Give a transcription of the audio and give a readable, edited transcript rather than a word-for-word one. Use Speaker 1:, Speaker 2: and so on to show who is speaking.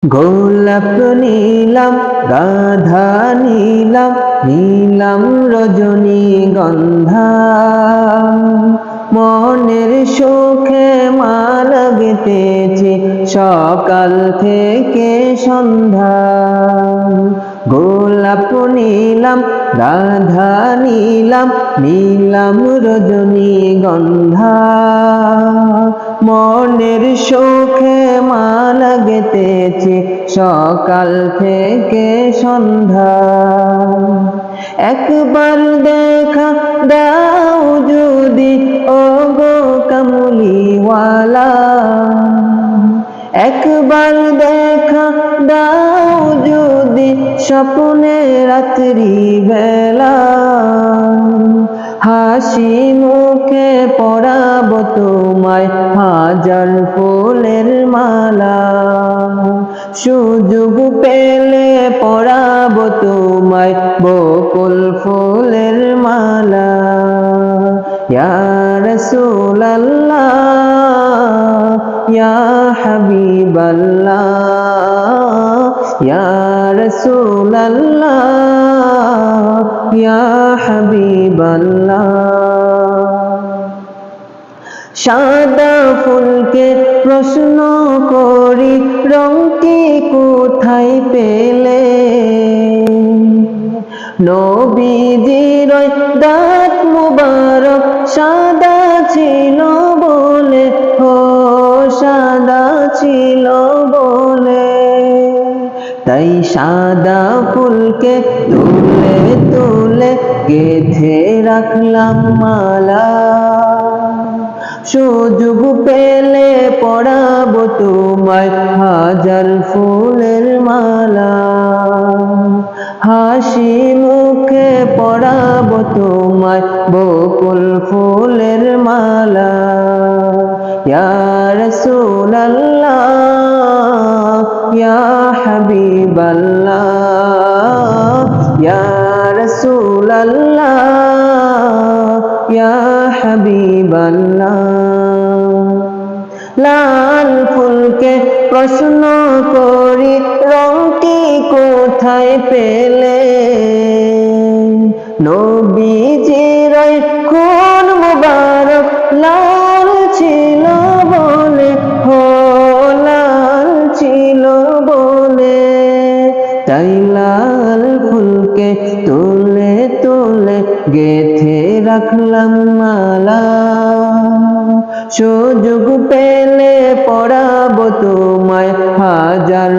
Speaker 1: গোলাপ নীলাম গাধা নীলাম নীলাম রজনীগন্ধা মনের সুখে মালা গেঁথেছি সকাল থেকে সন্ধ্যা। গোলাপ নীলাম গাধা নীলাম নীলাম রজনীগন্ধা মনের সুখে মালা গেঁথেছি সকাল থেকে সন্ধ্যা। একবার দেখা দাও যদি ওগো কামলিওয়ালা, একবার দেখা দাও যদি স্বপ্নে রাত্রি বেলা, হাসি মুখে পরাবো তোমায় হাজার ফুলের মালা। সুযোগ পেলে পরাবো তোমায় বকুল ফুলের মালা। ইয়া রাসূলাল্লাহ ইয়া হাবিবাল্লাহ ইয়া রাসূলাল্লাহ ইয়া হাবিবাল্লাহ। সাদা ফুলকে প্রশ্ন করি রংটি কোথায় পেলে, নবীজির দাঁত মুবারক সাদা ছিল বলে, ও সাদা ছিল বলে, তাই সাদা ফুলকে তুলে তুলে গেঁথে রাখলাম মালা। সুযোগ পেলে পরাবো তোমায় হাজার ফুলের মালা। হাসি মুখে পরাবো তোমায় বকুল ফুলের মালা। ইয়া রাসূলাল্লাহ ইয়া হাবিবাল্লাহ ইয়া রাসূলাল্লাহ ইয়া হাবিবাল্লাহ। লাল ফুলকে প্রশ্ন করি রংটি কোথায় পেলে, নবীজির খুন মুবারক লাল ছিল বলে, হো লাল ছিল বলে, তাই লাল ফুলকে তুলে তুলে গেঁথে রাখলাম মালা। সুযোগ পেলে পরাবো তোমায় হাজার